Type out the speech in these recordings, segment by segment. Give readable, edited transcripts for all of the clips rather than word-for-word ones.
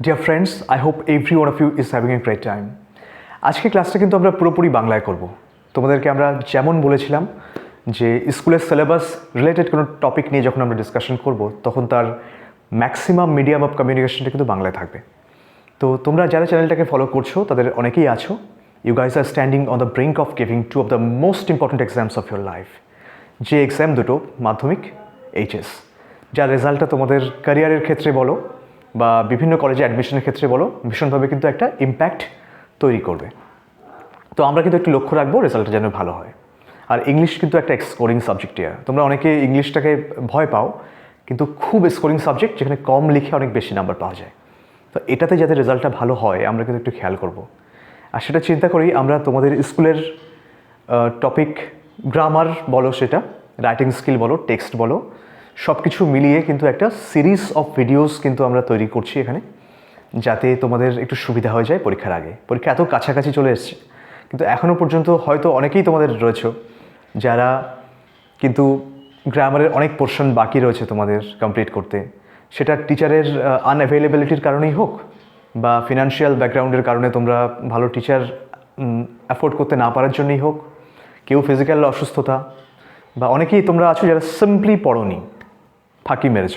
Dear friends, I hope every one of you is having a great time. আজকে ক্লাসটা কিন্তু আমরা পুরোপুরি বাংলায় করব। তোমাদেরকে আমরা যেমন বলেছিলাম যে স্কুলের সিলেবাস রিলেটেড কোনো টপিক নিয়ে যখন আমরা ডিসকাশন করব তখন তার ম্যাক্সিমাম মিডিয়াম অফ কমিউনিকেশনটা কিন্তু বাংলায় থাকবে। তো তোমরা যারা চ্যানেলটাকে ফলো করছো তাদের অনেকেই আছো। You guys are standing on the brink of giving two of the most important exams of your life. যে এক্সাম দুটো মাধ্যমিক এইচএস, যার রেজাল্টটা তোমাদের ক্যারিয়ারের ক্ষেত্রে বলো বা বিভিন্ন কলেজে অ্যাডমিশনের ক্ষেত্রে বলো ভীষণভাবে কিন্তু একটা ইম্প্যাক্ট তৈরি করবে। তো আমরা কিন্তু একটু লক্ষ্য রাখবো রেজাল্টটা যেন ভালো হয়। আর ইংলিশ কিন্তু একটা স্কোরিং সাবজেক্ট। তোমরা অনেকে ইংলিশটাকে ভয় পাও, কিন্তু খুব স্কোরিং সাবজেক্ট যেখানে কম লিখে অনেক বেশি নাম্বার পাওয়া যায়। তো এটাতে যাতে রেজাল্টটা ভালো হয় আমরা কিন্তু একটু খেয়াল করব। আর সেটা চিন্তা করি আমরা তোমাদের স্কুলের টপিক গ্রামার বলো, সেটা রাইটিং স্কিল বলো, টেক্সট বলো, সব কিছু মিলিয়ে কিন্তু একটা সিরিজ অফ ভিডিওস কিন্তু আমরা তৈরি করছি এখানে, যাতে তোমাদের একটু সুবিধা হয়ে যায় পরীক্ষার আগে। পরীক্ষা এত কাছাকাছি চলে এসছে, কিন্তু এখনও পর্যন্ত হয়তো অনেকেই তোমাদের রয়েছে যারা কিন্তু গ্রামারের অনেক পোর্শন বাকি রয়েছে তোমাদের কমপ্লিট করতে। সেটা টিচারের আনঅ্যাভেলেবিলিটির কারণেই হোক বা ফিনান্সিয়াল ব্যাকগ্রাউন্ডের কারণে তোমরা ভালো টিচার অ্যাফোর্ড করতে না পারার জন্যই হোক, কেউ ফিজিক্যাল অসুস্থতা, বা অনেকেই তোমরা আছো যারা সিম্পলি পড়োনি, ফাঁকি মেরেছ।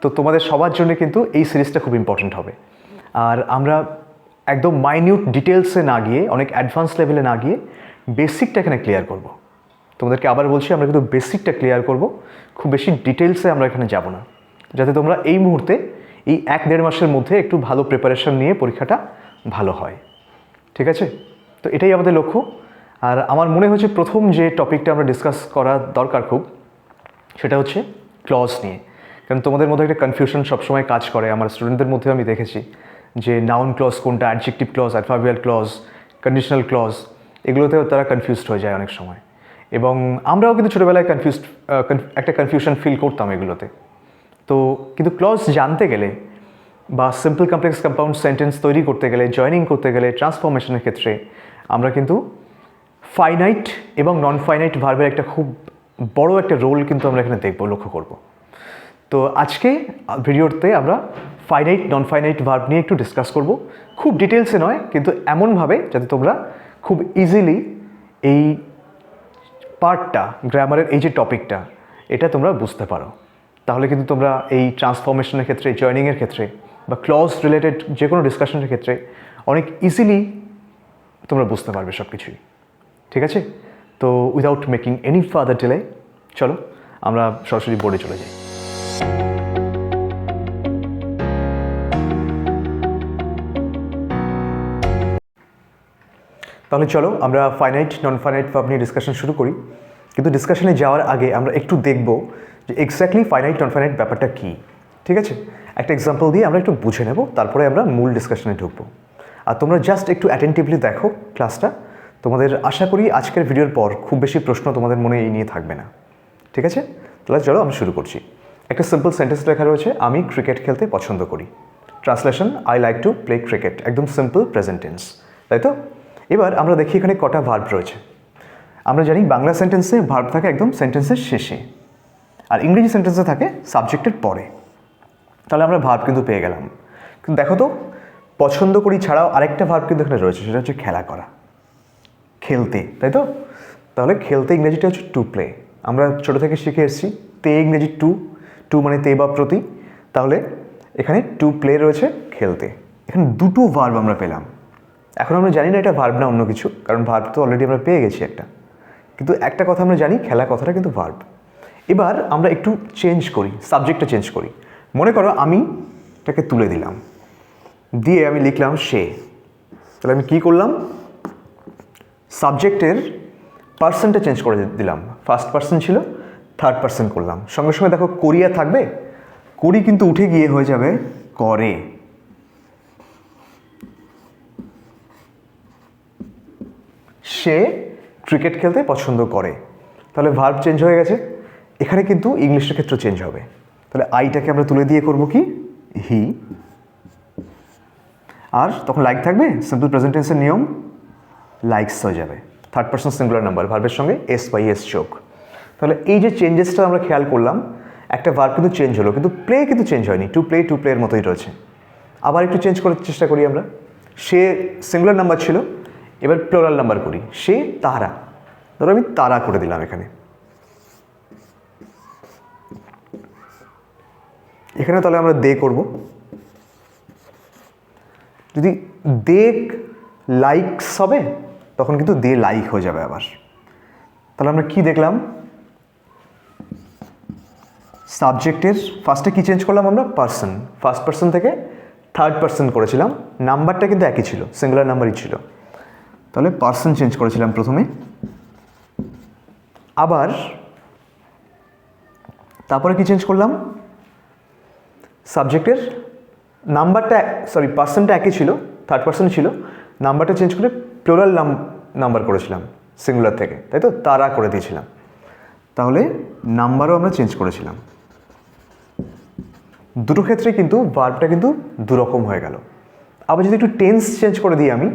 তো তোমাদের সবার জন্য কিন্তু এই সিরিজটা খুব ইম্পর্ট্যান্ট হবে। আর আমরা একদম মাইনিউট ডিটেলসে না গিয়ে, অনেক অ্যাডভান্স লেভেলে না গিয়ে বেসিকটা এখানে ক্লিয়ার করব। তোমাদেরকে আবার বলছি, আমরা কিন্তু বেসিকটা ক্লিয়ার করব, খুব বেশি ডিটেলসে আমরা এখানে যাব না, যাতে তোমরা এই মুহূর্তে এই 1-1.5 মাসের মধ্যে একটু ভালো প্রিপারেশন নিয়ে পরীক্ষাটা ভালো হয়। ঠিক আছে? তো এটাই আমাদের লক্ষ্য। আর আমার মনে হচ্ছে প্রথম যে টপিকটা আমরা ডিসকাস করা দরকার খুব, সেটা হচ্ছে ক্লজ নিয়ে। কারণ তোমাদের মধ্যে একটা কনফিউশন সবসময় কাজ করে, আমার স্টুডেন্টদের মধ্যে আমি দেখেছি যে নাউন ক্লজ কোনটা, adjective clause, adverbial clause, conditional clause, এগুলোতেও তারা কনফিউজড হয়ে যায় অনেক সময়। এবং আমরাও কিন্তু ছোটোবেলায় একটা কনফিউশন ফিল করতাম এগুলোতে। তো কিন্তু ক্লজ জানতে গেলে বা সিম্পল কমপ্লেক্স কম্পাউন্ড সেন্টেন্স তৈরি করতে গেলে, জয়নিং করতে গেলে, ট্রান্সফরমেশনের ক্ষেত্রে আমরা কিন্তু ফাইনাইট এবং নন ফাইনাইট ভার্বের একটা খুব বড় একটা রোল কিন্তু আমরা এখানে দেখব, লক্ষ্য করব। তো আজকে ভিডিওতে আমরা ফাইনাইট নন ফাইনাইট ভার্ব নিয়ে একটু ডিসকাস করব, খুব ডিটেলসে নয়, কিন্তু এমনভাবে যাতে তোমরা খুব ইজিলি এই পার্টটা, গ্রামারের এই যে টপিকটা, এটা তোমরা বুঝতে পারো। তাহলে কিন্তু তোমরা এই ট্রান্সফরমেশনের ক্ষেত্রে, জয়নিংয়ের ক্ষেত্রে বা ক্লজ রিলেটেড যে কোনো ডিসকাশনের ক্ষেত্রে অনেক ইজিলি তোমরা বুঝতে পারবে সব কিছুই। ঠিক আছে? তো without making any further delay, চলো আমরা সরাসরি বোর্ডে চলে যাই। তাহলে চলো আমরা ফাইনাইট নন ফাইনাইট ভার্ব নিয়ে ডিসকাশন শুরু করি। কিন্তু ডিসকাশনে যাওয়ার আগে আমরা একটু দেখব যে এক্স্যাক্টলি ফাইনাইট নন ফাইনাইট ব্যাপারটা কী। ঠিক আছে? একটা এক্সাম্পল দিয়ে আমরা একটু বুঝে নেব, তারপরে আমরা মূল ডিসকাশনে ঢুকবো। আর তোমরা জাস্ট একটু অ্যাটেন্টিভলি দেখো ক্লাসটা, তোমাদের আশা করি আজকের ভিডিওর পর খুব বেশি প্রশ্ন তোমাদের মনে এই নিয়ে থাকবে না। ঠিক আছে? তাহলে চলো আমরা শুরু করছি। একটা সিম্পল সেন্টেন্স লেখা রয়েছে, আমি ক্রিকেট খেলতে পছন্দ করি। Translation, I like to play cricket. একদম সিম্পল প্রেজেন্ট টেন্স, তাই তো? এবার আমরা দেখি এখানে কটা ভার্ব রয়েছে। আমরা জানি বাংলা সেন্টেন্সে ভার্ব থাকে একদম সেন্টেন্সের শেষে, আর ইংরেজি সেন্টেন্সে থাকে সাবজেক্টের পরে। তাহলে আমরা ভার্ব কিন্তু পেয়ে গেলাম। কিন্তু দেখো তো, পছন্দ করি ছাড়াও আরেকটা ভার্ব কিন্তু এখানে রয়েছে, সেটা হচ্ছে খেলা করা, খেলতে, তাই তো? তাহলে খেলতে ইংরেজিটা হচ্ছে টু প্লে। আমরা ছোটো থেকে শিখে এসেছি তে ইংরেজি টু, টু মানে তে বা প্রতি। তাহলে এখানে টু প্লে রয়েছে খেলতে। এখানে দুটো ভার্ব আমরা পেলাম। এখন আমরা জানি না এটা ভার্ব না অন্য কিছু, কারণ ভার্ব তো অলরেডি আমরা পেয়ে গেছি একটা। কিন্তু একটা কথা আমরা জানি, খেলা কথাটা কিন্তু ভার্ব। এবার আমরা একটু চেঞ্জ করি, সাবজেক্টটা চেঞ্জ করি। মনে করো আমি এটাকে তুলে দিলাম, দিয়ে আমি লিখলাম সে। তাহলে আমি কী করলাম? সাবজেক্টের পার্সনটা চেঞ্জ করে দিলাম। ফার্স্ট পার্সন ছিল, থার্ড পার্সন করলাম। সঙ্গে সঙ্গে দেখো করিয়া থাকবে, করি কিন্তু উঠে গিয়ে হয়ে যাবে করে। সে ক্রিকেট খেলতে পছন্দ করে। তাহলে ভার্ব চেঞ্জ হয়ে গেছে। এখানে কিন্তু ইংলিশের ক্ষেত্রে চেঞ্জ হবে। তাহলে আইটাকে আমরা তুলে দিয়ে করব কি? হি। আর তখন লাইক থাকবে, সিম্পল প্রেজেন্ট টেন্সের নিয়ম, লাইকস হয়ে যাবে। থার্ড পার্সন সিঙ্গুলার নাম্বার, ভার্বের সঙ্গে এস বাই এস যোগ। তাহলে এই যে চেঞ্জেসটা আমরা খেয়াল করলাম, একটা ভার্ব কিন্তু চেঞ্জ হলো, কিন্তু প্লে কিন্তু চেঞ্জ হয়নি। টু প্লে এর মতোই রয়েছে। আবার একটু চেঞ্জ করার চেষ্টা করি আমরা। সে সিঙ্গুলার নাম্বার ছিল, এবার প্লুরাল নাম্বার করি। সে তারা, ধরো আমি তারা করে দিলাম এখানে। এখানে তাহলে আমরা দে করব। যদি দে লাইকস হবে তখন কিন্তু দে লাইক হয়ে যাবে আবার। তাহলে আমরা কি দেখলাম, সাবজেক্টের ফার্স্টে কি চেঞ্জ করলাম আমরা, পার্সন, ফার্স্ট পার্সন থেকে থার্ড পার্সন করেছিলাম। নাম্বারটা কিন্তু একই ছিল, সিঙ্গুলার নাম্বারই ছিল। তাহলে পার্সন চেঞ্জ করেছিলাম প্রথমে, আবার তারপরে কি চেঞ্জ করলাম, সাবজেক্টের নাম্বারটা পার্সনটা একই ছিল, থার্ড পার্সন ছিল, নাম্বারটা চেঞ্জ করে প্লুরাল নাম্বার করেছিলাম সিঙ্গুলার থেকে, তাই তো, তারা করে দিয়েছিলাম। তাহলে নাম্বারও আমরা চেঞ্জ করেছিলাম। দুটো ক্ষেত্রে কিন্তু ভার্বটা কিন্তু দুরকম হয়ে গেল। আবার যদি একটু টেন্স চেঞ্জ করে দিই আমি,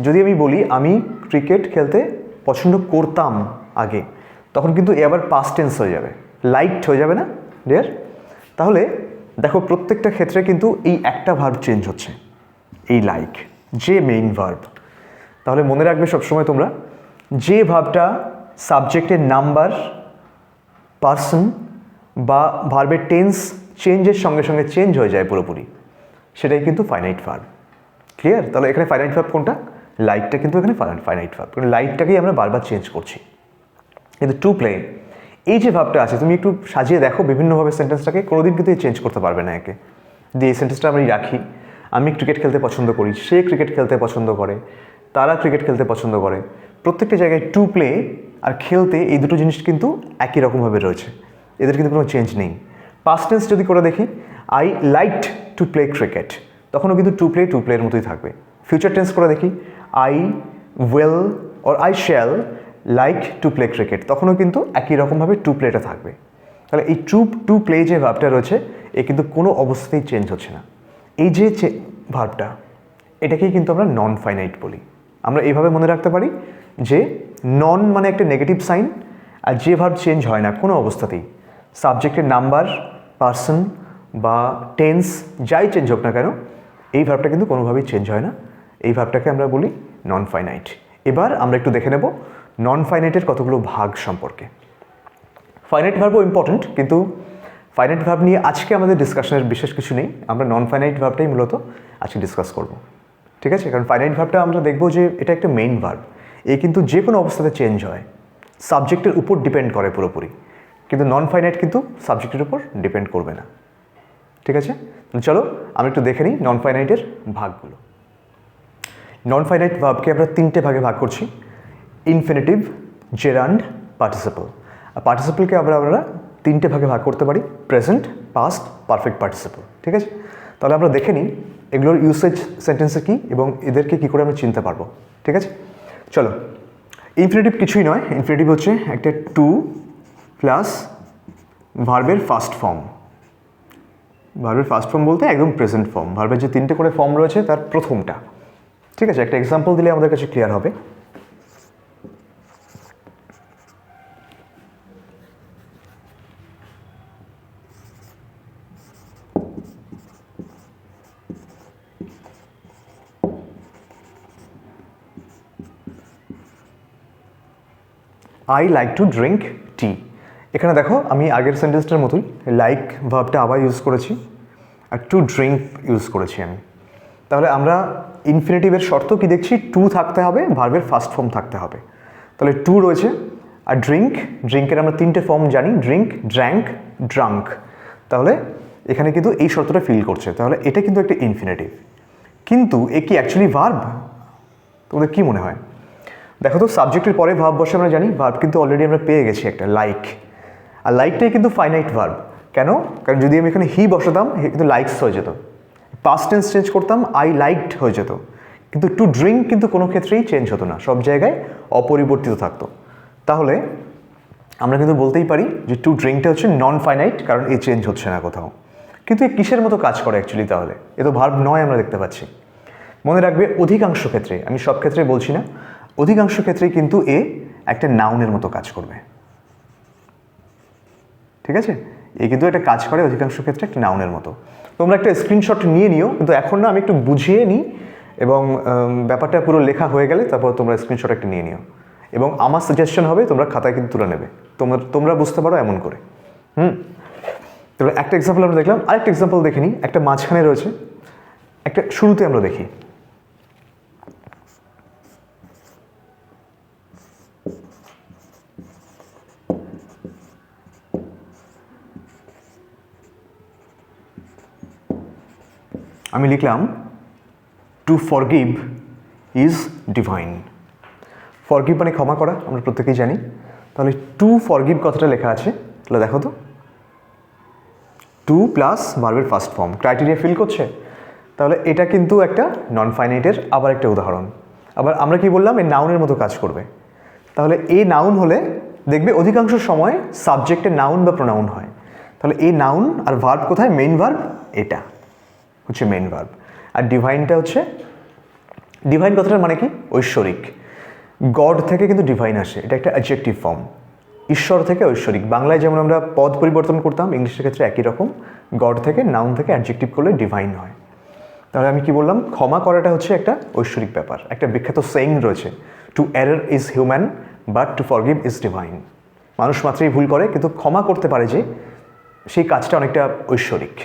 যদি আমি বলি আমি ক্রিকেট খেলতে পছন্দ করতাম আগে, তখন কিন্তু এ আবার পাস্ট টেন্স হয়ে যাবে, লাইকড হয়ে যাবে না ডিয়ার? তাহলে দেখো প্রত্যেকটা ক্ষেত্রে কিন্তু এই একটা ভার্ব চেঞ্জ হচ্ছে, এই লাইক, যে মেইন ভার্ব। তাহলে মনে রাখবে সবসময় তোমরা, যে ভার্বটা সাবজেক্টের নাম্বার, পার্সন বা ভার্বের টেন্স চেঞ্জের সঙ্গে সঙ্গে চেঞ্জ হয়ে যায় পুরোপুরি, সেটাই কিন্তু ফাইনাইট ভার্ব। ক্লিয়ার? তাহলে এখানে ফাইনাইট ভার্ব কোনটা, লাইকটা কিন্তু এখানে ফাইনাইট ভার্ব, কারণ লাইকটাকেই আমরা বারবার চেঞ্জ করছি। কিন্তু টু প্লে, এই যে ভাবটা আছে, তুমি একটু সাজিয়ে দেখো বিভিন্নভাবে সেন্টেন্সটাকে, কোনোদিন কিন্তু চেঞ্জ করতে পারবে না একে দিয়ে। এই সেন্টেন্সটা আমি রাখি, আমি ক্রিকেট খেলতে পছন্দ করি, সে ক্রিকেট খেলতে পছন্দ করে, তারা ক্রিকেট খেলতে পছন্দ করে। প্রত্যেকটা জায়গায় টু প্লে আর খেলতে, এই দুটো জিনিস কিন্তু একই রকমভাবে রয়েছে, এদের কিন্তু কোনো চেঞ্জ নেই। পাস্ট টেন্স যদি করে দেখি, I liked to play cricket, তখনও কিন্তু টু প্লের মতোই থাকবে। ফিউচার টেন্স করে দেখি, I will or I shall like to play cricket, তখনও কিন্তু একই রকমভাবে টু প্লেটা থাকবে। তাহলে এই টু প্লে যে ভার্বটা রয়েছে, এ কিন্তু কোনো অবস্থাতেই চেঞ্জ হচ্ছে না। এই যে ভার্বটা, এটাকেই কিন্তু আমরা নন ফাইনাইট বলি। আমরা এইভাবে মনে রাখতে পারি যে নন মানে একটা নেগেটিভ সাইন, আর যে ভার্ব চেঞ্জ হয় না কোনো অবস্থাতেই, সাবজেক্টের নাম্বার, পার্সন বা টেন্স যাই চেঞ্জ হোক না কেন, এই ভার্বটা কিন্তু কোনোভাবেই চেঞ্জ হয় না। এই ভার্বটাকে আমরা বলি নন ফাইনাইট। এবার আমরা একটু দেখে নেব নন ফাইনাইটের কতগুলো ভাগ সম্পর্কে। ফাইনাইট ভার্বও ইম্পর্টেন্ট, কিন্তু ফাইনাইট ভার্ব নিয়ে আজকে আমাদের ডিসকাশনের বিশেষ কিছু নেই। আমরা নন ফাইনাইট ভার্বটাই মূলত আজকে ডিসকাস করব, ঠিক আছে? কারণ ফাইনাইট ভার্বটা আমরা দেখব যে এটা একটা মেইন ভার্ব, এই কিন্তু যে কোনো অবস্থাতে চেঞ্জ হয়, সাবজেক্টের উপর ডিপেন্ড করে পুরোপুরি। কিন্তু নন ফাইনাইট কিন্তু সাবজেক্টের উপর ডিপেন্ড করবে না, ঠিক আছে? চলো আমরা একটু দেখে নিই নন ফাইনাইটের ভাগগুলো। নন ফাইনাইট ভার্বকে আমরা তিনটে ভাগে ভাগ করছি, ইনফিনিটিভ, জেরান্ড, পার্টিসিপল। আর পার্টিসিপলকে আমরা তিনটে ভাগে ভাগ করতে পারি, প্রেজেন্ট, পাস্ট, পারফেক্ট পার্টিসিপল, ঠিক আছে? তাহলে আমরা দেখে নিই এগুলোর ইউসেজ সেন্টেন্সে কী এবং এদেরকে কী করে আমরা চিনতে পারবো, ঠিক আছে? চলো, ইনফিনিটিভ কিছুই নয়, ইনফিনিটিভ হচ্ছে একটা টু প্লাস ভার্বের ফার্স্ট ফর্ম। ভার্বের ফার্স্ট ফর্ম বলতে একদম প্রেজেন্ট ফর্ম, ভার্বের যে তিনটে করে ফর্ম রয়েছে তার প্রথমটা, ঠিক আছে? একটা এক্সাম্পল দিলে আমাদের কাছে ক্লিয়ার হবে। I like to drink tea. এখানে দেখো আমি আগের সেন্টেন্সটার মতোই লাইক ভার্বটা আবার ইউজ করেছি আর টু ড্রিঙ্ক ইউজ করেছি আমি। তাহলে আমরা ইনফিনিটিভের শর্ত কি দেখছি, টু থাকতে হবে, ভার্বের ফার্স্ট ফর্ম থাকতে হবে। তাহলে টু রয়েছে। আর ড্রিঙ্কের আমরা তিনটে ফর্ম জানি, ড্রিঙ্ক, ড্র্যাঙ্ক, ড্রাঙ্ক। তাহলে এখানে কিন্তু এই শর্তটা ফিল করছে, তাহলে এটা কিন্তু একটা ইনফিনিটিভ। কিন্তু এ কি অ্যাকচুয়ালি ভার্ব? তোমাদের কি মনে হয়? দেখো তো, সাবজেক্টের পরে ভার্ব বসে আমরা জানি, ভার্ব কিন্তু অলরেডি আমরা পেয়ে গেছি একটা, লাইক। আর লাইকটাই কিন্তু ফাইনাইট ভার্ব। কেন? কারণ যদি আমি এখানে হি বসাতাম, কিন্তু লাইকস হয়ে যেত। পাস্ট টেন্স চেঞ্জ করতাম, আই লাইকড হয়ে যেত। কিন্তু টু ড্রিঙ্ক কিন্তু কোনো ক্ষেত্রেই চেঞ্জ হতো না, সব জায়গায় অপরিবর্তিত থাকতো। তাহলে আমরা কিন্তু বলতেই পারি যে টু ড্রিঙ্কটা হচ্ছে নন ফাইনাইট, কারণ এ চেঞ্জ হচ্ছে না কোথাও। কিন্তু এ কিসের মতো কাজ করে অ্যাকচুয়ালি? তাহলে এ তো ভার্ব নয়, আমরা দেখতে পাচ্ছি। মনে রাখবে অধিকাংশ ক্ষেত্রে, আমি সব ক্ষেত্রে বলছি না, অধিকাংশ ক্ষেত্রেই কিন্তু এ একটা নাউনের মতো কাজ করবে, ঠিক আছে? এ কিন্তু একটা কাজ করে অধিকাংশ ক্ষেত্রে একটা নাউনের মতো। তোমরা একটা স্ক্রিনশট নিয়ে নিও, কিন্তু এখন না, আমি একটু বুঝিয়ে নিই এবং ব্যাপারটা পুরো লেখা হয়ে গেলে তারপর তোমরা স্ক্রিনশট একটা নিয়ে নিও, এবং আমার সাজেশন হবে তোমরা খাতায় কিন্তু তুলে নেবে, তোমরা বুঝতে পারো এমন করে। তাহলে একটা এক্সাম্পল আমরা দেখলাম, আরেকটা এক্সাম্পল দেখে নিই। একটা মাঝখানে রয়েছে, একটা শুরুতে আমরা দেখি। আমি লিখলাম two forgive is divine. Forgive মানে ক্ষমা করা, আমরা প্রত্যেকেই জানি। তাহলে টু ফরগিভ কথাটা লেখা আছে, তাহলে দেখো তো, টু প্লাস ভার্বের ফার্স্ট ফর্ম, ক্রাইটেরিয়া ফিল করছে। তাহলে এটা কিন্তু একটা নন ফাইনাইটের আবার একটা উদাহরণ। আবার আমরা কি বললাম, এই নাউনের মতো কাজ করবে। তাহলে এই নাউন হলে দেখবে অধিকাংশ সময় সাবজেক্টের নাউন বা প্রোনাউন হয়। তাহলে এই নাউন আর ভার্ব কোথায়, মেইন ভার্ব এটা হচ্ছে মেইন ভার্ব। আর ডিভাইনটা হচ্ছে, ডিভাইন কথাটার মানে কি, ঐশ্বরিক। গড থেকে কিন্তু ডিভাইন আসে, এটা একটা অ্যাডজেক্টিভ ফর্ম। ঈশ্বর থেকে ঐশ্বরিক, বাংলায় যেমন আমরা পদ পরিবর্তন করতাম, ইংলিশের ক্ষেত্রে একই রকম, গড থেকে নাউন থেকে অ্যাডজেক্টিভ করলে ডিভাইন হয়। তাহলে আমি কি বললাম, ক্ষমা করাটা হচ্ছে একটা ঐশ্বরিক ব্যাপার। একটা বিখ্যাত সেইং রয়েছে, to err is human but to forgive is divine. মানুষ মাত্রই ভুল করে, কিন্তু ক্ষমা করতে পারে যে, সেই কাজটা অনেকটা ঐশ্বরিক।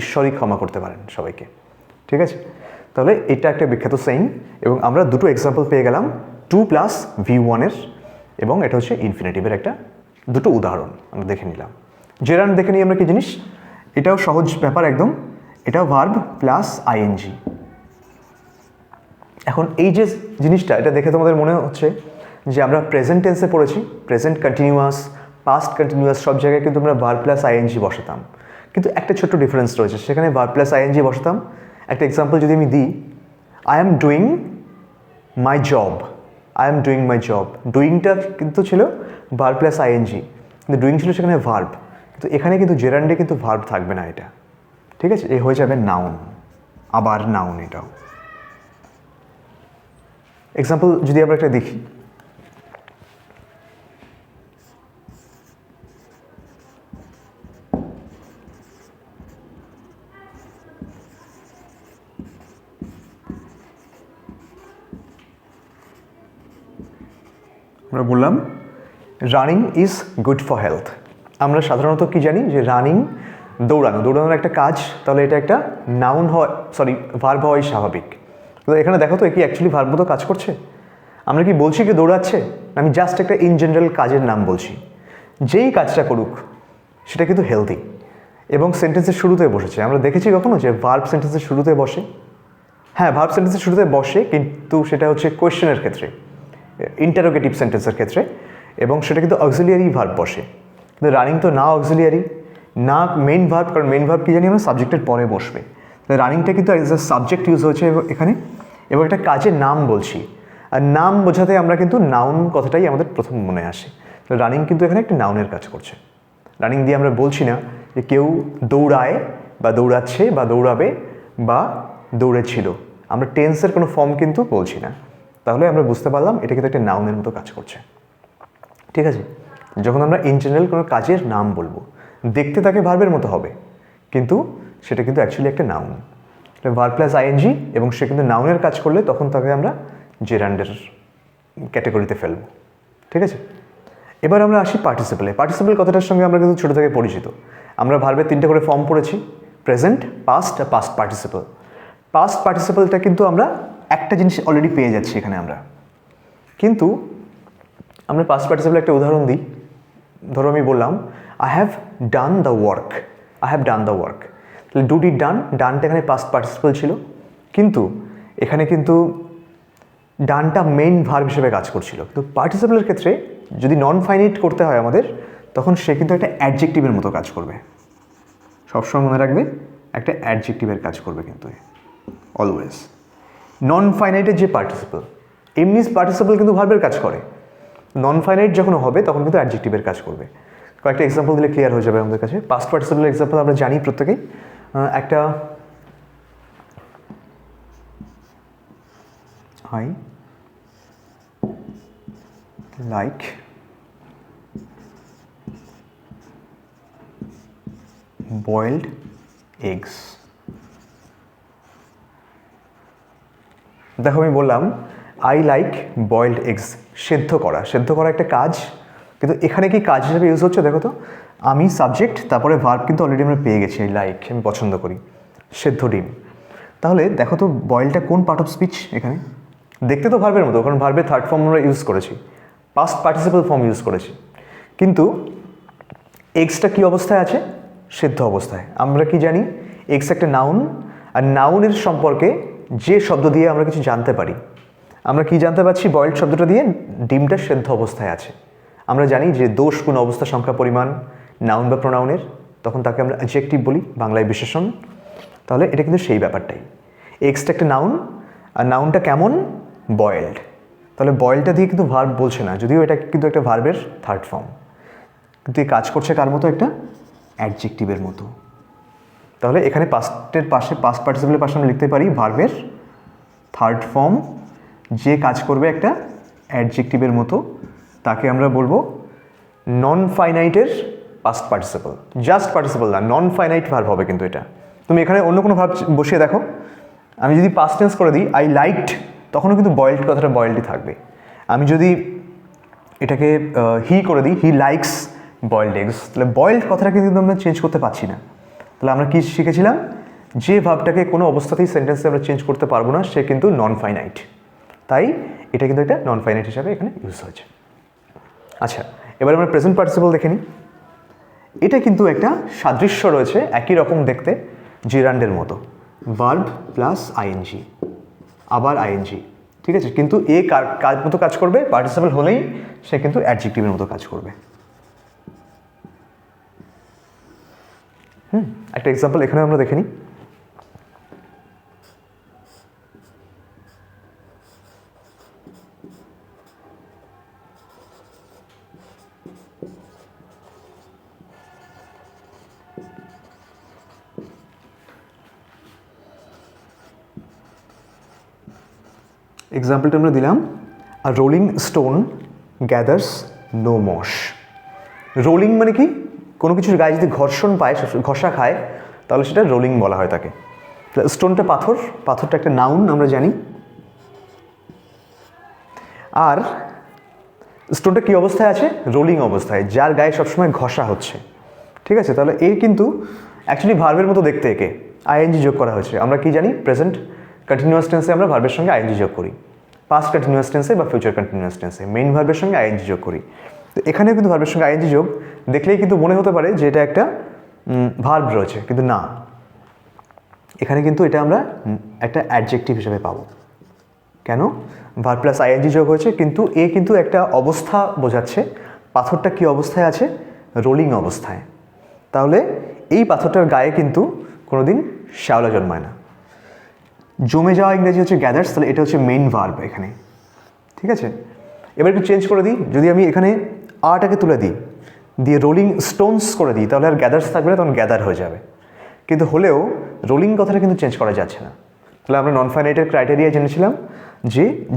ঈশ্বরই ক্ষমা করতে পারেন সবাইকে, ঠিক আছে। তাহলে এটা একটা বিখ্যাত সেইং, এবং আমরা দুটো এক্সাম্পল পেয়ে গেলাম, টু প্লাস V1-এর, এবং এটা হচ্ছে ইনফিনিটিভের একটা দুটো উদাহরণ আমরা দেখে নিলাম। জেরান্ড দেখে নিই আমরা কি জিনিস, এটাও সহজ ব্যাপার একদম। এটাও ভার্ব প্লাস আইএনজি। এখন এই যে জিনিসটা, এটা দেখে তোমাদের মনে হচ্ছে যে আমরা প্রেজেন্ট টেন্সে পড়েছি, প্রেজেন্ট কন্টিনিউয়াস, পাস্ট কন্টিনিউয়াস, সব জায়গায় কিন্তু আমরা ভার্ব প্লাস আইএনজি বসাতাম। কিন্তু একটা ছোট্ট ডিফারেন্স রয়েছে, সেখানে ভার্ব প্লাস আইএনজি বসাতাম। একটা এক্সাম্পল যদি আমি দিই, I am doing my job, I am doing my job, ডুইংটা কিন্তু ছিল ভার্ব প্লাস আইএনজি, কিন্তু ডুইং ছিল সেখানে ভার্ব। কিন্তু এখানে কিন্তু জেরান্ডে কিন্তু ভার্ব থাকবে না, এটা ঠিক আছে, এই হয়ে যাবে নাউন, আবার নাউন। এটাও এক্সাম্পল যদি আমরা একটা দেখি, আমরা বললাম running is good for health. আমরা সাধারণত কি জানি যে রানিং, দৌড়ানোর একটা কাজ, তাহলে এটা একটা নাউন হয়, ভার্ব হওয়াই স্বাভাবিক। তো এখানে দেখো তো, এ কি অ্যাকচুয়ালি ভার্ব মতো কাজ করছে? আমরা কি বলছি কি দৌড়াচ্ছে? আমি জাস্ট একটা ইন জেনারেল কাজের নাম বলছি। যেই কাজটা করুক সেটা কিন্তু হেলদি, এবং সেন্টেন্সের শুরুতে বসেছে। আমরা দেখেছি কখনো যে ভার্ব সেন্টেন্সের শুরুতে বসে? হ্যাঁ, ভার্ব সেন্টেন্সের শুরুতে বসে, কিন্তু সেটা হচ্ছে কোয়েশ্চেনের ক্ষেত্রে, ইন্টারোগেটিভ সেন্টেন্সের ক্ষেত্রে, এবং সেটা কিন্তু অক্সিলিয়ারি ভার্ব বসে। কিন্তু রানিং তো না অক্সিলিয়ারি না মেইন ভার্ব, কারণ মেইন ভার্ব কি জানি আমরা সাবজেক্টের পরে বসবে। রানিংটা কিন্তু অ্যাজ এ সাবজেক্ট ইউজ হয়েছে এখানে, এবং একটা কাজের নাম বলছি। আর নাম বোঝাতে আমরা কিন্তু নাউন কথাটাই আমাদের প্রথম মনে আসে। রানিং কিন্তু এখানে একটা নাউনের কাজ করছে। রানিং দিয়ে আমরা বলছি না যে কেউ দৌড়ায় বা দৌড়াচ্ছে বা দৌড়াবে বা দৌড়েছিল, আমরা টেন্সের কোনো ফর্ম কিন্তু বলছি না। তাহলে আমরা বুঝতে পারলাম এটা কিন্তু একটা নাউনের মতো কাজ করছে, ঠিক আছে। যখন আমরা ইন জেনারেল কোনো কাজের নাম বলবো, দেখতে তাকে ভার্বের মতো হবে, কিন্তু সেটা কিন্তু অ্যাকচুয়ালি একটা নাউন, ভার্ব প্লাস আইএনজি, এবং সে কিন্তু নাউনের কাজ করলে তখন তাকে আমরা জেরান্ডের ক্যাটাগরিতে ফেলবো, ঠিক আছে। এবার আমরা আসি পার্টিসিপেলে। পার্টিসিপেল কথাটার সঙ্গে আমরা কিন্তু ছোটো থেকে পরিচিত। আমরা ভার্বের 3টে করে ফর্ম পড়েছি, প্রেজেন্ট, পাস্ট আর পাস্ট পার্টিসিপেল। পাস্ট পার্টিসিপেলটা কিন্তু আমরা একটা জিনিস অলরেডি পেয়ে যাচ্ছি এখানে আমরা, কিন্তু আমরা পাস্ট পার্টিসিপেল একটা উদাহরণ দিই। ধরো আমি বললাম I have done the work, I have done the work. তাহলে ডু ডিড ডান, ডানটা এখানে পাস্ট পার্টিসিপেল ছিল, কিন্তু এখানে কিন্তু ডানটা মেইন ভার্ব হিসেবে কাজ করছিল। তো পার্টিসিপেলের ক্ষেত্রে যদি নন ফাইনাইট করতে হয় আমাদের, তখন সে কিন্তু একটা অ্যাডজেক্টিভের মতো কাজ করবে। সবসময় মনে রাখবে, একটা অ্যাডজেক্টিভের কাজ করবে কিন্তু অলওয়েজ। নন ফাইনাইটের যে পার্টিসিপেল, এমনি পার্টিসিপেল কিন্তু ভার্বের কাজ করে, নন ফাইনাইট যখন হবে তখন কিন্তু অ্যাডজেক্টিভের কাজ করবে। কয়েকটা এক্সাম্পল দিলে ক্লিয়ার হয়ে যাবে আমাদের কাছে। পাস্ট পার্টিসিপেলের এক্সাম্পল আমরা জানি প্রত্যেকেই। একটা I like boiled eggs. দেখো আমি বললাম আই লাইক বয়েলড এগস, সেদ্ধ করা একটা কাজ, কিন্তু এখানে কি কাজ হিসেবে ইউজ হচ্ছে দেখো তো, আমি সাবজেক্ট তারপরে ভার্ব কিন্তু অলরেডি আমরা পেয়ে গেছি, আই লাইক আমি পছন্দ করি, সেদ্ধ ডিম। তাহলে দেখো তো বয়েলটা কোন পার্ট অফ স্পিচ এখানে? দেখতে তো ভার্বের মতো, কারণ ভার্বের থার্ড ফর্ম আমরা ইউজ করেছি, পাস্ট পার্টিসিপল ফর্ম ইউজ করেছি, কিন্তু এগসটা কী অবস্থায় আছে? সেদ্ধ অবস্থায়। আমরা কি জানি এগস একটা নাউন, আর নাউনের সম্পর্কে যে শব্দ দিয়ে আমরা কিছু জানতে পারি, আমরা কি জানতে পারছি? বয়েলড শব্দটা দিয়ে ডিমটা সেদ্ধ অবস্থায় আছে। আমরা জানি যে দোষ কোন অবস্থা সংখ্যা পরিমাণ নাউন বা প্রোনাউনের, তখন তাকে আমরা অ্যাডজেক্টিভ বলি, বাংলায় বিশেষণ। তাহলে এটা কিন্তু সেই ব্যাপারটাই, এগসটা একটা নাউন, আর নাউনটা কেমন? বয়েলড। তাহলে বয়েলটা দিয়ে কিন্তু ভার্ব বলছে না, যদিও এটা কিন্তু একটা ভার্বের থার্ড ফর্ম, কিন্তু এই কাজ করছে কার মতো? একটা অ্যাডজেক্টিভের মতো। তাহলে এখানে পাস্টের পাশে, পাস্ট পার্টিসিপলের পাশে আমরা লিখতে পারি ভার্বের থার্ড ফর্ম যে কাজ করবে একটা অ্যাডজেক্টিভের মতো, তাকে আমরা বলবো নন ফাইনাইটের পাস্ট পার্টিসিপল। জাস্ট পার্টিসিপল না, নন ফাইনাইট ভার্ব হবে কিন্তু এটা। তুমি এখানে অন্য কোনো ভার্ব বসিয়ে দেখো, আমি যদি পাস্ট টেন্স করে দিই আই লাইকড, তখনও কিন্তু বয়েলড কথাটা বয়েলডই থাকবে। আমি যদি এটাকে হি করে দিই, হি লাইকস বয়েলড এগস, তাহলে বয়েলড কথাটা কিন্তু আমরা চেঞ্জ করতে পারছি না। তাহলে আমরা কি শিখেছিলাম? যে ভাবটাকে কোনো অবস্থাতেই সেন্টেন্সে আমরা চেঞ্জ করতে পারবো না, সে কিন্তু নন ফাইনাইট। তাই এটা কিন্তু একটা নন ফাইনাইট হিসাবে এখানে ইউজ হয়েছে। আচ্ছা, এবার আমরা প্রেজেন্ট পার্টিসিপল দেখে নিই। এটা কিন্তু একটা সাদৃশ্য রয়েছে, একই রকম দেখতে, জিরান্ডের মতো, ভার্ব প্লাস আইএনজি, আবার আইএনজি, ঠিক আছে, কিন্তু এ কার মতো কাজ করবে? পার্টিসিপল হলেই সে কিন্তু অ্যাডজেক্টিভের মতো কাজ করবে। একটা এক্সাম্পল এখানে আমরা দেখে নিই। এক্সাম্পলটা আমরা দিলাম, আর রোলিং স্টোন গ্যাদার্স নো মশ। রোলিং মানে কি? কোনো কিছুর গায়ে যদি ঘর্ষণ পায়, ঘষা খায়, তাহলে সেটা রোলিং বলা হয় তাকে। স্টোনটা পাথর, পাথরটা একটা নাউন আমরা জানি। আর স্টোনটা কী অবস্থায় আছে? রোলিং অবস্থায়, যার গায়ে সবসময় ঘষা হচ্ছে, ঠিক আছে। তাহলে এর কিন্তু অ্যাকচুয়ালি ভার্বের মতো দেখতে, একে আইএনজি যোগ করা হয়েছে। আমরা কি জানি? প্রেজেন্ট কন্টিনিউয়াস টেন্সে আমরা ভার্বের সঙ্গে আইএনজি যোগ করি, পাস্ট কন্টিনিউয়াস টেন্সে বা ফিউচার কন্টিনিউয়াস টেন্সে মেইন ভার্বের সঙ্গে আইএনজি যোগ করি। তো এখানেও কিন্তু ভার্বের সঙ্গে আইএনজি যোগ দেখলেই কিন্তু মনে হতে পারে যে এটা একটা ভার্ব রয়েছে, কিন্তু না, এখানে কিন্তু এটা আমরা একটা অ্যাডজেক্টিভ হিসেবে পাবো। কেন? ভার্ব প্লাস আইএনজি যোগ হয়েছে, কিন্তু এ কিন্তু একটা অবস্থা বোঝাচ্ছে। পাথরটা কি অবস্থায় আছে? রোলিং অবস্থায়। তাহলে এই পাথরটার গায়ে কিন্তু কোনোদিন শ্যাওলা জন্মায় না। জমে যাওয়া ইংরেজি হচ্ছে গ্যাদার্স, তাহলে এটা হচ্ছে মেইন ভার্ব এখানে, ঠিক আছে। এবার একটু চেঞ্জ করে দিই, যদি আমি এখানে আটাকে তুলে দিই, দিয়ে রোলিং স্টোনস করে দিই, তাহলে আর গ্যাদার্স থাকবে না, তখন গ্যাদার হয়ে যাবে। কিন্তু হলেও রোলিং কথাটা কিন্তু চেঞ্জ করা যাচ্ছে না। তাহলে আমরা নন ফাইনাইটের ক্রাইটেরিয়া জেনেছিলাম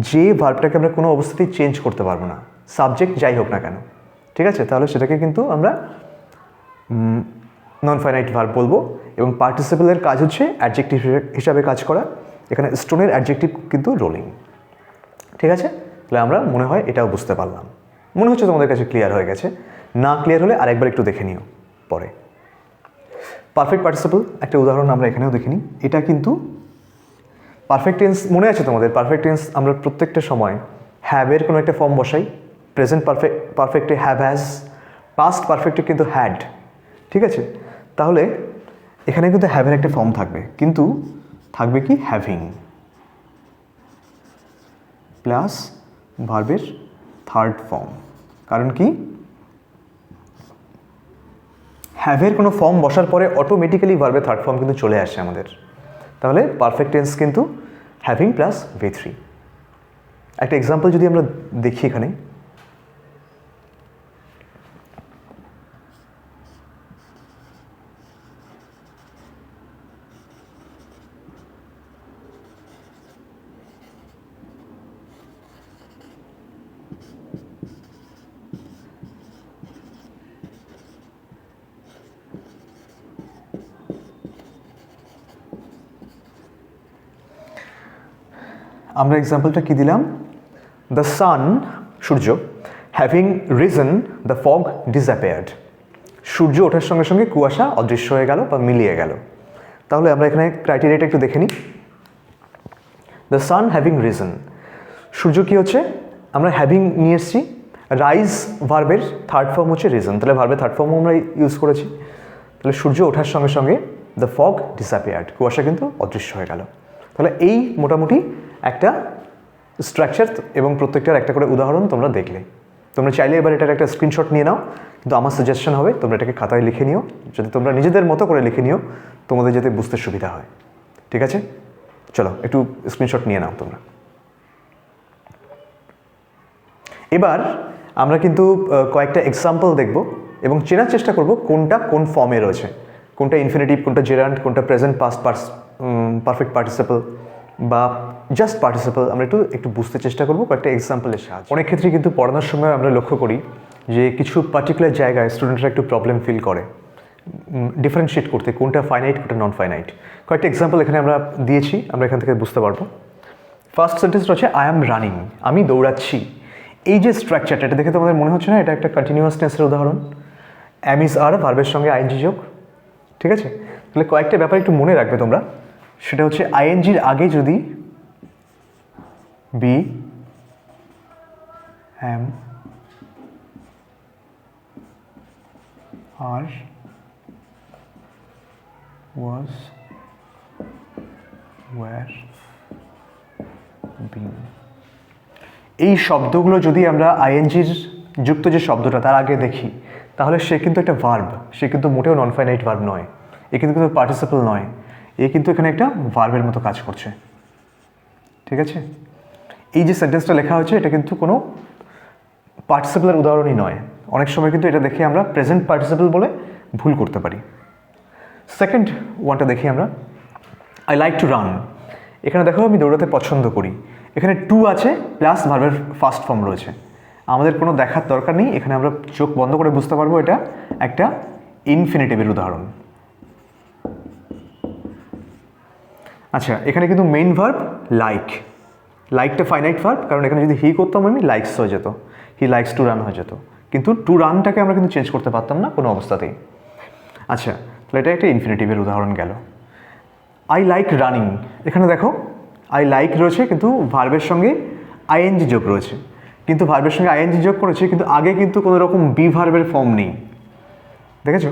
যে ভার্বটাকে আমরা কোনো অবস্থাতেই চেঞ্জ করতে পারবো না, সাবজেক্ট যাই হোক না কেন, ঠিক আছে। তাহলে সেটাকে কিন্তু আমরা নন ফাইনাইট ভার্ব বলবো, এবং পার্টিসিপলের কাজ হচ্ছে অ্যাডজেক্টিভ হিসাবে কাজ করা। এখানে স্টোনের অ্যাডজেক্টিভ কিন্তু রোলিং, ঠিক আছে। তাহলে আমরা মনে হয় এটাও বুঝতে পারলাম, মনে হচ্ছে তোমাদের কাছে ক্লিয়ার হয়ে গেছে। না ক্লিয়ার হলে আরেকবার একটু দেখে নিও পরে। পারফেক্ট পার্টিসিপল একটা উদাহরণ আমরা এখানেও দেখে নিই। এটা কিন্তু পারফেক্ট টেন্স, মনে আছে তোমাদের? পারফেক্ট টেন্স আমরা প্রত্যেকটা সময় হ্যাভের কোনো একটা ফর্ম বসাই। প্রেজেন্ট পারফেক্টে হ্যাভ হ্যাজ, পাস্ট পারফেক্টে কিন্তু হ্যাড, ঠিক আছে। তাহলে এখানে কিন্তু হ্যাভের একটা ফর্ম থাকবে, কিন্তু থাকবে কি? হ্যাভিং প্লাস ভার্বের থার্ড ফর্ম। কারণ কি? হ্যাভের কোনো ফর্ম বসার পরে অটোমেটিক্যালি ভার্বের থার্ড ফর্ম কিন্তু চলে আসে আমাদের। তাহলে পারফেক্ট টেন্স কিন্তু হ্যাভিং প্লাস V3। একটা এক্সাম্পল যদি আমরা দেখি এখানে, আমরা এক্সাম্পলটা কি দিলাম, দ্য সান সূর্য having risen the fog disappeared, সূর্য ওঠার সঙ্গে সঙ্গে কুয়াশা অদৃশ্য হয়ে গেল বা মিলিয়ে গেল। তাহলে আমরা এখানে ক্রাইটেরিয়াটা একটু দেখে নিই। দ্য সান হ্যাভিং রিজন, সূর্য কী হচ্ছে, আমরা হ্যাভিং নিয়ে এসেছি, রাইজ ভার্বের থার্ড ফর্ম হচ্ছে রিজন, তাহলে ভার্বের থার্ড ফর্মও আমরা ইউজ করেছি। তাহলে সূর্য ওঠার সঙ্গে সঙ্গে দ্য ফগ ডিসঅ্যাপিয়ার্ড, কুয়াশা কিন্তু অদৃশ্য হয়ে গেল। তাহলে এই মোটামুটি একটা স্ট্রাকচার এবং প্রত্যেকটার একটা করে উদাহরণ তোমরা দেখলে। তোমরা চাইলে এবার এটার একটা স্ক্রিনশট নিয়ে নাও, কিন্তু আমার সাজেশন হবে তোমরা এটাকে খাতায় লিখে নিও, যদি তোমরা নিজেদের মতো করে লিখে নিও তোমাদের যাতে বুঝতে সুবিধা হয়। ঠিক আছে, চলো একটু স্ক্রিনশট নিয়ে নাও তোমরা। এবার আমরা কিন্তু কয়েকটা এক্সাম্পল দেখব এবং চেনার চেষ্টা করব কোনটা কোন ফর্মে রয়েছে, কোনটা ইনফিনিটিভ, কোনটা জেরান্ড, কোনটা প্রেজেন্ট পাস্ট পারফেক্ট পার্টিসিপল বা জাস্ট পার্টিসিপল। আমরা একটু বুঝতে চেষ্টা করব কয়েকটা এক্সাম্পলের সাহায্যে। অনেক ক্ষেত্রে কিন্তু পড়ানোর সময় আমরা লক্ষ্য করি যে কিছু পার্টিকুলার জায়গায় স্টুডেন্টরা একটু প্রবলেম ফিল করে ডিফারেন্সিয়েট করতে কোনটা ফাইনাইট কোনটা নন ফাইনাইট। কয়েকটা এক্সাম্পল এখানে আমরা দিয়েছি, আমরা এখান থেকে বুঝতে পারবো। ফার্স্ট সেন্টেন্সটা হচ্ছে আই অ্যাম রানিং, আমি দৌড়াচ্ছি। এই যে স্ট্রাকচারটা, এটা দেখে তোমাদের মনে হচ্ছে না এটা একটা কন্টিনিউয়াস টেন্সের উদাহরণ? অ্যাম ইজ আর ভার্বের সঙ্গে আইএনজি যোগ। ঠিক আছে, তাহলে কয়েকটা ব্যাপার একটু মনে রাখবে তোমরা। সেটা হচ্ছে আইএনজির আগে যদি বি, অ্যাম, আর, ওয়াজ, ওয়্যার, বিং, এই শব্দগুলো যদি আমরা আইএনজির যুক্ত যে শব্দটা তার আগে দেখি, তাহলে সে কিন্তু একটা ভার্ব, সে কিন্তু মোটেও নন ফাইনাইট ভার্ব নয়, এ কিন্তু পার্টিসিপল নয়, এ কিন্তু এখানে একটা ভার্বের মতো কাজ করছে। ঠিক আছে, এই যে সেন্টেন্সটা লেখা হয়েছে এটা কিন্তু কোনো পার্টিসিপলের উদাহরণই নয়। অনেক সময় কিন্তু এটা দেখে আমরা প্রেজেন্ট পার্টিসিপল বলে ভুল করতে পারি। সেকেন্ড ওয়ানটা দেখি আমরা, আই লাইক টু রান। এখানে দেখো আমি দৌড়াতে পছন্দ করি, এখানে টু আছে প্লাস ভার্বের ফার্স্ট ফর্ম রয়েছে, আমাদের কোনো দেখার দরকার নেই, এখানে আমরা চোখ বন্ধ করে বুঝতে পারবো এটা একটা ইনফিনিটিভের উদাহরণ। আচ্ছা, এখানে কিন্তু মেইন ভার্ব লাইক, লাইকটা ফাইনাইট ভার্ব, কারণ এখানে যদি হি করতাম আমি লাইকস হয়ে যেত, হি লাইকস টু রান হয়ে যেত, কিন্তু টু রানটাকে আমরা কিন্তু চেঞ্জ করতে পারতাম না কোনো অবস্থাতেই। আচ্ছা, তাহলে এটা একটা ইনফিনিটিভের উদাহরণ গেল। আই লাইক রানিং, এখানে দেখো আই লাইক রয়েছে কিন্তু ভার্বের সঙ্গে আইএনজি যোগ রয়েছে, কিন্তু ভার্বের সঙ্গে আইএনজি যোগ করেছে কিন্তু আগে কিন্তু কোনো রকম বি ভার্বের ফর্ম নেই, দেখেছো?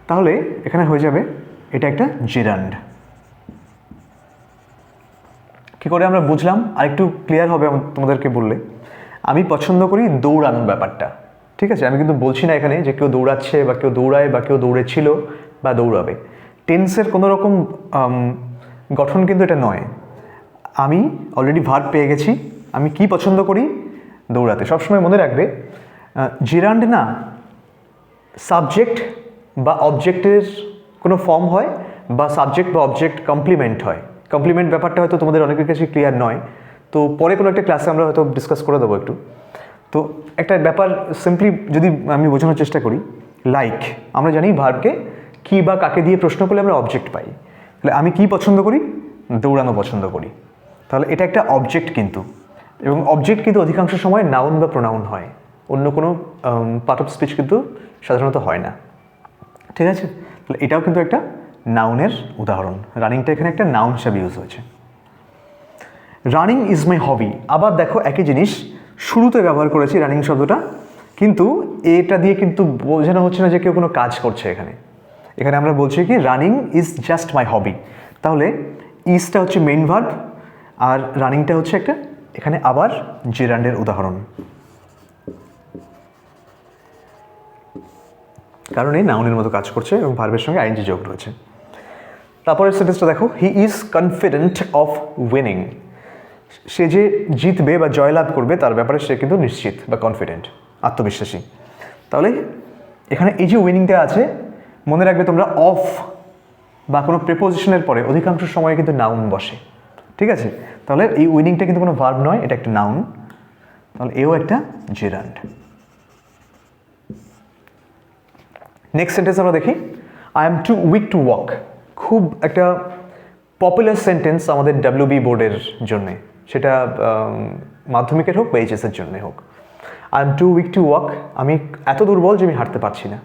তাহলে এখানে হয়ে যাবে এটা একটা জেরান্ড। কী করে আমরা বুঝলাম আরেকটু ক্লিয়ার হবে তোমাদেরকে বললে। আমি পছন্দ করি দৌড়ানোর ব্যাপারটা, ঠিক আছে? আমি কিন্তু বলছি না এখানে যে কেউ দৌড়াচ্ছে বা কেউ দৌড়ায় বা কেউ দৌড়েছিল বা দৌড়াবে, টেন্সের কোনো রকম গঠন কিন্তু এটা নয়। আমি অলরেডি ভার্ব পেয়ে গেছি, আমি কি পছন্দ করি? দৌড়াতে। সবসময় মনে রাখবে জেরান্ড না সাবজেক্ট বা অবজেক্টের কোনো ফর্ম হয় বা সাবজেক্ট বা অবজেক্ট কমপ্লিমেন্ট হয়। কমপ্লিমেন্ট ব্যাপারটা হয়তো তোমাদের অনেকের কাছে ক্লিয়ার নয়, তো পরে কোনো একটা ক্লাসে আমরা হয়তো ডিসকাস করে দেবো একটু। তো একটা ব্যাপার সিম্পলি যদি আমি বোঝানোর চেষ্টা করি, লাইক আমরা জানি ভার্বকে কি বা কাকে দিয়ে প্রশ্ন করলে আমরা অবজেক্ট পাই। তাহলে আমি কি পছন্দ করি? দৌড়ানো পছন্দ করি। তাহলে এটা একটা অবজেক্ট কিন্তু, এবং অবজেক্ট কিন্তু অধিকাংশ সময় নাউন বা প্রোনাউন হয়, অন্য কোনো পার্ট অফ স্পিচ কিন্তু সাধারণত হয় না। ঠিক আছে, তাহলে এটাও কিন্তু একটা নাউনের উদাহরণ। রানিংটা এখানে একটা নাউন হিসাবে ইউজ হয়েছে। রানিং ইজ মাই হবি, আবার দেখো একই জিনিস শুরুতে ব্যবহার করেছি রানিং শব্দটা, কিন্তু এটা দিয়ে কিন্তু বোঝানো হচ্ছে না যে কেউ কোনো কাজ করছে। এখানে এখানে আমরা বলছি কি রানিং ইজ জাস্ট মাই হবি। তাহলে ইজটা হচ্ছে মেইন ভার্ব আর রানিংটা হচ্ছে একটা এখানে আবার জেরান্ডের উদাহরণ, কারণ এই নাউনের মতো কাজ করছে এবং ভার্বের সঙ্গে আইএনজি যোগ রয়েছে। তারপরের সেন্টেন্সটা দেখো, he is confident of winning. সে যে জিতবে বা জয়লাভ করবে তার ব্যাপারে সে কিন্তু নিশ্চিত বা কনফিডেন্ট, আত্মবিশ্বাসী। তাহলে এখানে এই যে উইনিংটা আছে, মনে রাখবে তোমরা অফ বা কোনো প্রিপোজিশনের পরে অধিকাংশ সময় কিন্তু নাউন বসে। ঠিক আছে, তাহলে এই উইনিংটা কিন্তু কোনো ভার্ব নয়, এটা একটা নাউন। তাহলে এও একটা জেরান্ড। নেক্সট সেন্টেন্স আমরা দেখি, I am too weak to walk. খুব একটা পপুলার সেন্টেন্স আমাদের WB বোর্ডের জন্যে, সেটা মাধ্যমিকের হোক বা এইচএসের জন্যে হোক। I am too weak to walk, আমি এত দুর্বল যে আমি হাঁটতে পারছি না।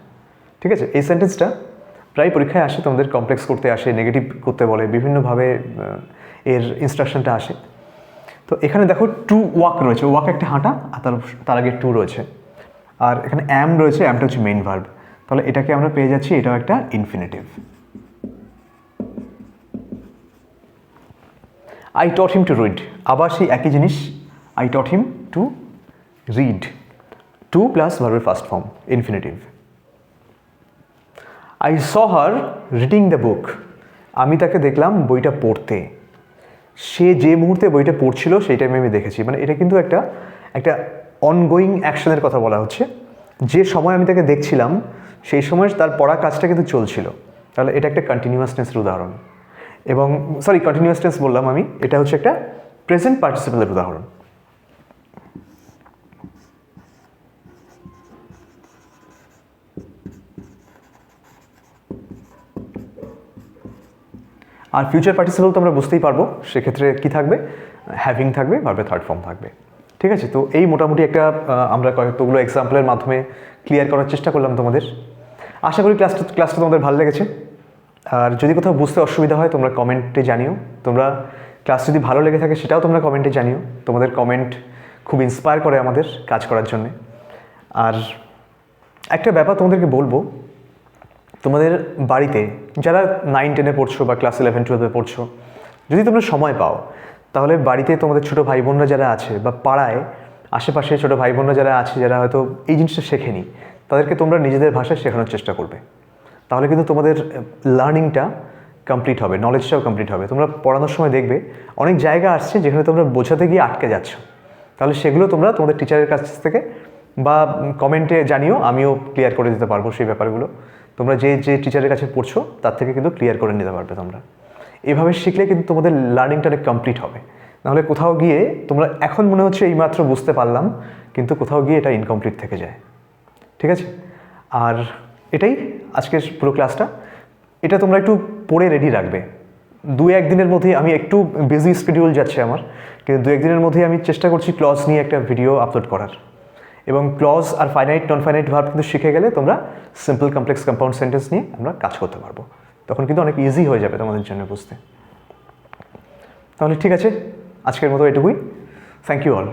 ঠিক আছে, এই সেন্টেন্সটা প্রায় পরীক্ষায় আসে, তোমাদের কমপ্লেক্স করতে আসে, নেগেটিভ করতে বলে, বিভিন্নভাবে এর ইনস্ট্রাকশনটা আসে। তো এখানে দেখো টু ওয়াক রয়েছে, ওয়াক একটা হাঁটা, আর তার আগে টু রয়েছে, আর এখানে অ্যাম রয়েছে, অ্যামটা হচ্ছে মেইন ভার্ব, তাহলে এটাকে আমরা পেয়ে যাচ্ছি, এটাও একটা infinitive. I taught him to read, আবার সেই একই জিনিস, I taught him to read, to plus ভার্বের first form, infinitive. I saw her reading the book, আমি তাকে দেখলাম বইটা পড়তে, সে যে মুহূর্তে বইটা পড়ছিল সেই টাইমে আমি দেখেছি, মানে এটা কিন্তু একটা অনগোয়িং অ্যাকশনের কথা বলা হচ্ছে। যে সময় আমি তাকে দেখছিলাম সেই সময় তার পড়া কাজটা কিন্তু চলছিল, তাহলে এটা একটা কন্টিনিউয়াস টেন্সের উদাহরণ। এবং সরি, কন্টিনিউয়াস টেন্স বললাম আমি, এটা হচ্ছে একটা প্রেজেন্ট পার্টিসিপেলের উদাহরণ। আর ফিউচার পার্টিসিপেল তো আমরা বুঝতেই পারবো, সেক্ষেত্রে কি থাকবে, হ্যাভিং থাকবে, ভার্বের থার্ড ফর্ম থাকবে। ঠিক আছে, তো এই মোটামুটি একটা আমরা কয়েকগুলো এক্সাম্পলের মাধ্যমে ক্লিয়ার করার চেষ্টা করলাম তোমাদের। আশা করি ক্লাসটা তোমাদের ভালো লেগেছে। আর যদি কোথাও বুঝতে অসুবিধা হয় তোমরা কমেন্টে জানিও। তোমরা ক্লাস যদি ভালো লেগে থাকে সেটাও তোমরা কমেন্টে জানিও। তোমাদের কমেন্ট খুব ইন্সপায়ার করে আমাদের কাজ করার জন্যে। আর একটা ব্যাপার তোমাদেরকে বলবো, তোমাদের বাড়িতে যারা 9-10-এ পড়ছো বা ক্লাস 11-12-এ পড়ছো, যদি তোমরা সময় পাও তাহলে বাড়িতে তোমাদের ছোটো ভাই বোনরা যারা আছে বা পাড়ায় আশেপাশে ছোটো ভাই বোনরা যারা আছে, যারা হয়তো এই জিনিসটা শেখেনি, তাদেরকে তোমরা নিজেদের ভাষায় শেখানোর চেষ্টা করবে। তাহলে কিন্তু তোমাদের লার্নিংটা কমপ্লিট হবে, নলেজটাও কমপ্লিট হবে। তোমরা পড়ানোর সময় দেখবে অনেক জায়গা আসছে যেখানে তোমরা বোঝাতে গিয়ে আটকে যাচ্ছ, তাহলে সেগুলো তোমরা তোমাদের টিচারের কাছ থেকে বা কমেন্টে জানিও, আমিও ক্লিয়ার করে দিতে পারবো সেই ব্যাপারগুলো। তোমরা যে টিচারের কাছে পড়ছো তার থেকে কিন্তু ক্লিয়ার করে নিতে পারবে তোমরা। এভাবে শিখলে কিন্তু তোমাদের লার্নিংটা অনেক কমপ্লিট হবে। নাহলে কোথাও গিয়ে তোমরা এখন মনে হচ্ছে এইমাত্র বুঝতে পারলাম, কিন্তু কোথাও গিয়ে এটা ইনকমপ্লিট থেকে যায়। ঠিক আছে, আর এটাই আজকের পুরো ক্লাসটা। এটা তোমরা একটু পড়ে রেডি রাখবে। 2-1 দিনের মধ্যেই, আমি একটু বিজি শিডিউল যাচ্ছে আমার, কিন্তু 2-1 দিনের মধ্যেই আমি চেষ্টা করছি ক্লজ নিয়ে একটা ভিডিও আপলোড করার। এবং ক্লজ আর ফাইনাইট নন ফাইনাইট ভার্ব কিন্তু শিখে গেলে তোমরা সিম্পল কমপ্লেক্স কম্পাউন্ড সেন্টেন্স নিয়ে আমরা কাজ করতে পারবো। তখন কিন্তু অনেক ইজি হয়ে যাবে তোমাদের জন্য বুঝতে। তাহলে ঠিক আছে, আজকের মতো এটুকুই। Thank you all.